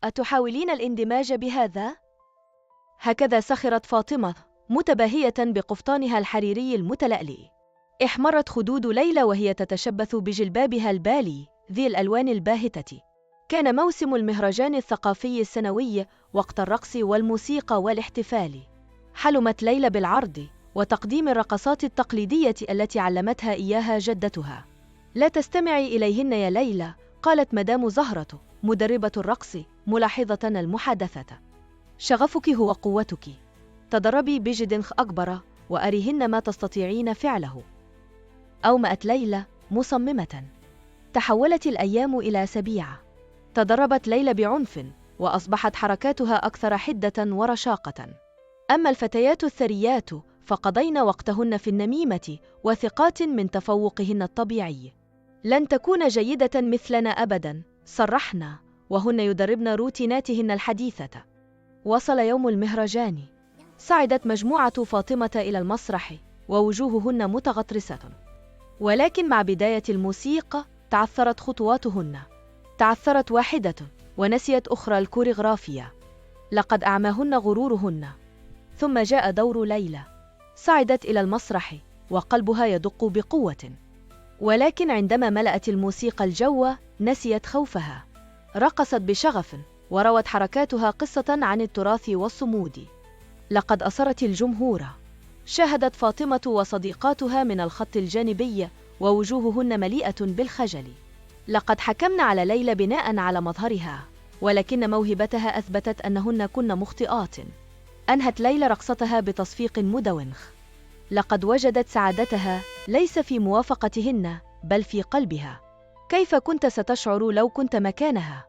أتحاولين الاندماج بهذا؟ هكذا سخرت فاطمة متباهية بقفطانها الحريري المتلألئ. احمرت خدود ليلى وهي تتشبث بجلبابها البالي ذي الألوان الباهتة. كان موسم المهرجان الثقافي السنوي وقت الرقص والموسيقى والاحتفال. حلمت ليلى بالعرض وتقديم الرقصات التقليدية التي علمتها إياها جدتها. لا تستمعي إليهن يا ليلى، قالت مدام زهرة مدربة الرقص ملاحظة المحادثة. شغفك هو قوتك. تدربي بجد أكبر وأريهن ما تستطيعين فعله. أومأت ليلى مصممة. تحولت الأيام إلى سبيعة. تدربت ليلى بعنف وأصبحت حركاتها أكثر حدة ورشاقة. أما الفتيات الثريات فقضين وقتهن في النميمة وثقات من تفوقهن الطبيعي. لن تكون جيدة مثلنا أبدا، صرحنا، وهن يدربن روتيناتهن الحديثة. وصل يوم المهرجان. صعدت مجموعة فاطمة إلى المسرح ووجوههن متغطرسة، ولكن مع بداية الموسيقى تعثرت خطواتهن. تعثرت واحدة ونسيت أخرى الكوريغرافيا. لقد أعماهن غرورهن. ثم جاء دور ليلى. صعدت إلى المسرح وقلبها يدق بقوة، ولكن عندما ملأت الموسيقى الجو نسيت خوفها. رقصت بشغف وروت حركاتها قصة عن التراث والصمود. لقد أثرت الجمهور. شاهدت فاطمة وصديقاتها من الخط الجانبي ووجوههن مليئة بالخجل. لقد حكمنا على ليلى بناء على مظهرها، ولكن موهبتها أثبتت أنهن كن مخطئات. أنهت ليلى رقصتها بتصفيق مدونخ. لقد وجدت سعادتها ليس في موافقتهن بل في قلبها. كيف كنت ستشعر لو كنت مكانها؟